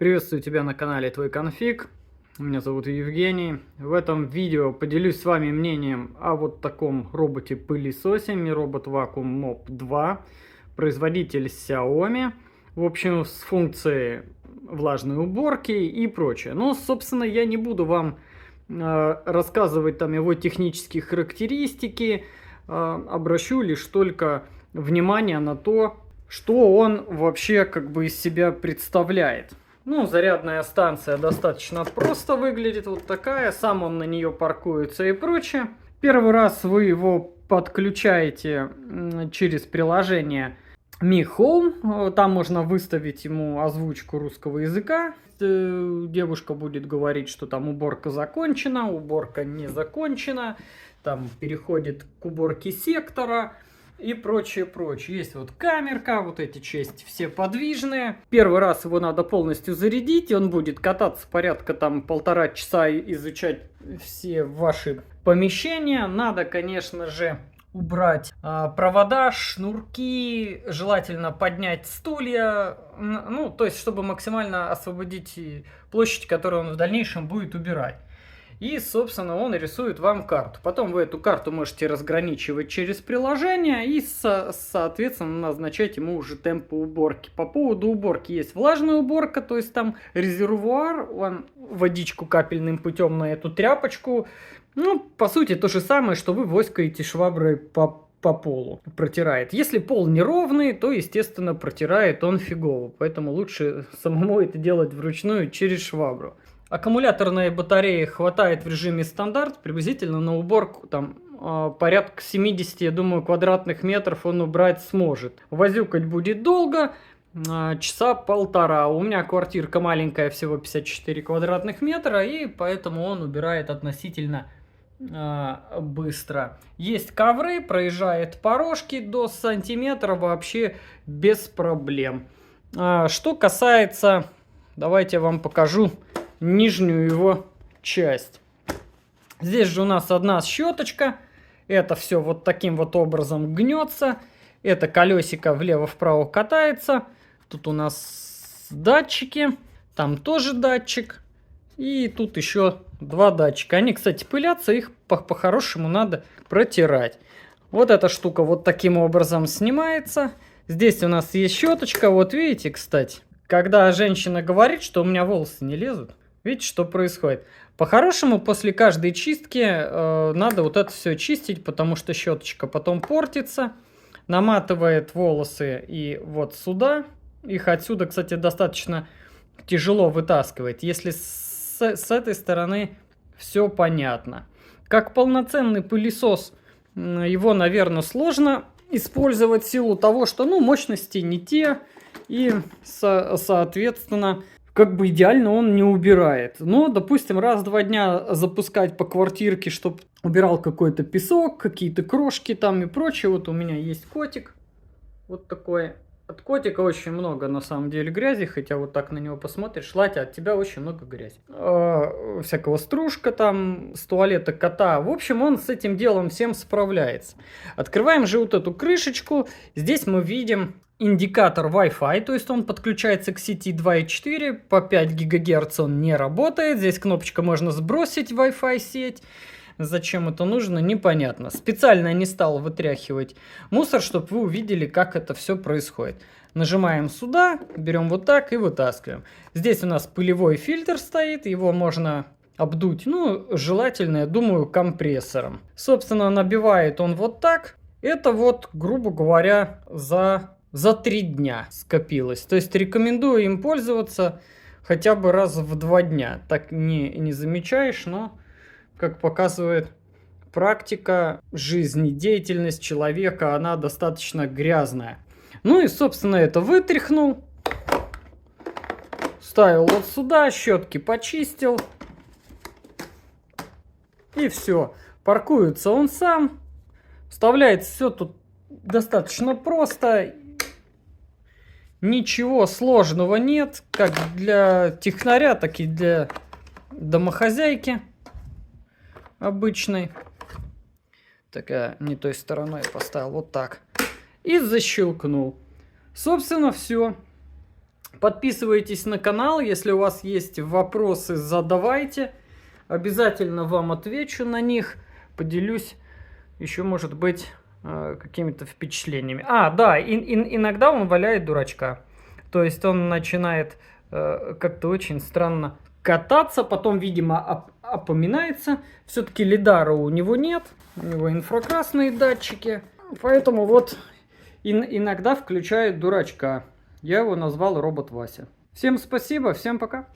Приветствую тебя на канале Твой Конфиг. Меня зовут Евгений. В этом видео поделюсь с вами мнением о вот таком роботе-пылесосе Mi Robot Vacuum Mop 2. Производитель Xiaomi. В общем, с функцией влажной уборки и прочее. Но, собственно, я не буду вам рассказывать там его технические характеристики. Обращу лишь только внимание на то, что он вообще как бы из себя представляет. Ну, зарядная станция достаточно просто выглядит, вот такая, сам он на нее паркуется и прочее. Первый раз вы его подключаете через приложение Mi Home, там можно выставить ему озвучку русского языка. Девушка будет говорить, что там уборка закончена, уборка не закончена, там переходит к уборке сектора. И прочее, прочее. Есть вот камерка, вот эти части все подвижные. Первый раз его надо полностью зарядить, и он будет кататься порядка там 1,5 часа, изучать все ваши помещения. Надо, конечно же, убрать провода, шнурки, желательно поднять стулья, ну, то есть, чтобы максимально освободить площадь, которую он в дальнейшем будет убирать. И, собственно, он рисует вам карту. Потом вы эту карту можете разграничивать через приложение и, соответственно, назначать ему уже темпы уборки. По поводу уборки есть влажная уборка, то есть там резервуар, он водичку капельным путем на эту тряпочку. Ну, по сути, то же самое, что вы воскаете шваброй по полу, протирает. Если пол неровный, то, естественно, протирает он фигово. Поэтому лучше самому это делать вручную через швабру. Аккумуляторной батареи хватает в режиме стандарт, приблизительно на уборку там порядка 70, я думаю, квадратных метров он убрать сможет. Возюкать будет долго, часа полтора. У меня квартирка маленькая, всего 54 квадратных метра, и поэтому он убирает относительно быстро. Есть ковры, проезжает порожки до сантиметра вообще без проблем. Что касается, давайте я вам покажу нижнюю его часть. Здесь же у нас одна щеточка. Это все вот таким вот образом гнется. Это колесико влево-вправо катается. Тут у нас датчики. Там тоже датчик. И тут еще 2 датчика. Они, кстати, пылятся. Их по-хорошему надо протирать. Вот эта штука вот таким образом снимается. Здесь у нас есть щеточка. Вот видите, кстати. Когда женщина говорит, что у меня волосы не лезут, видите, что происходит? По-хорошему, после каждой чистки надо вот это все чистить, потому что щеточка потом портится, наматывает волосы и вот сюда. Их отсюда, кстати, достаточно тяжело вытаскивать, если с этой стороны все понятно. Как полноценный пылесос его, наверное, сложно использовать в силу того, что, ну, мощности не те, и, соответственно, как бы идеально он не убирает. Но, допустим, раз в 2 дня запускать по квартирке, чтобы убирал какой-то песок, какие-то крошки там и прочее. Вот у меня есть котик. Вот такой. От котика очень много, на самом деле, грязи. Хотя вот так на него посмотришь. Латя, от тебя очень много грязи. Всякого стружка там, с туалета кота. В общем, он с этим делом всем справляется. Открываем же вот эту крышечку. Здесь мы видим индикатор Wi-Fi, то есть он подключается к сети 2.4, по 5 ГГц он не работает. Здесь кнопочка можно сбросить Wi-Fi сеть. Зачем это нужно, непонятно. Специально не стал вытряхивать мусор, чтобы вы увидели, как это все происходит. Нажимаем сюда, берем вот так и вытаскиваем. Здесь у нас пылевой фильтр стоит, его можно обдуть, ну, желательно, я думаю, компрессором. Собственно, набивает он вот так. Это вот, грубо говоря, за 3 дня скопилось. То есть рекомендую им пользоваться хотя бы раз в 2 дня. Так не замечаешь, но, как показывает практика, жизнедеятельность человека, она достаточно грязная. Ну и, собственно, это вытряхнул. Ставил вот сюда, щетки почистил. И все. Паркуется он сам. Вставляется все тут достаточно просто. Ничего сложного нет, как для технаря, так и для домохозяйки обычной. Такая не той стороной поставил, вот так. И защелкнул. Собственно, все. Подписывайтесь на канал, если у вас есть вопросы, задавайте. Обязательно вам отвечу на них, поделюсь еще, может быть, какими-то впечатлениями. Да, иногда он валяет дурачка. То есть он начинает как-то очень странно кататься, потом, видимо, опоминается. Все-таки лидара у него нет, у него инфракрасные датчики. Поэтому вот иногда включает дурачка. Я его назвал робот Вася. Всем спасибо, всем пока.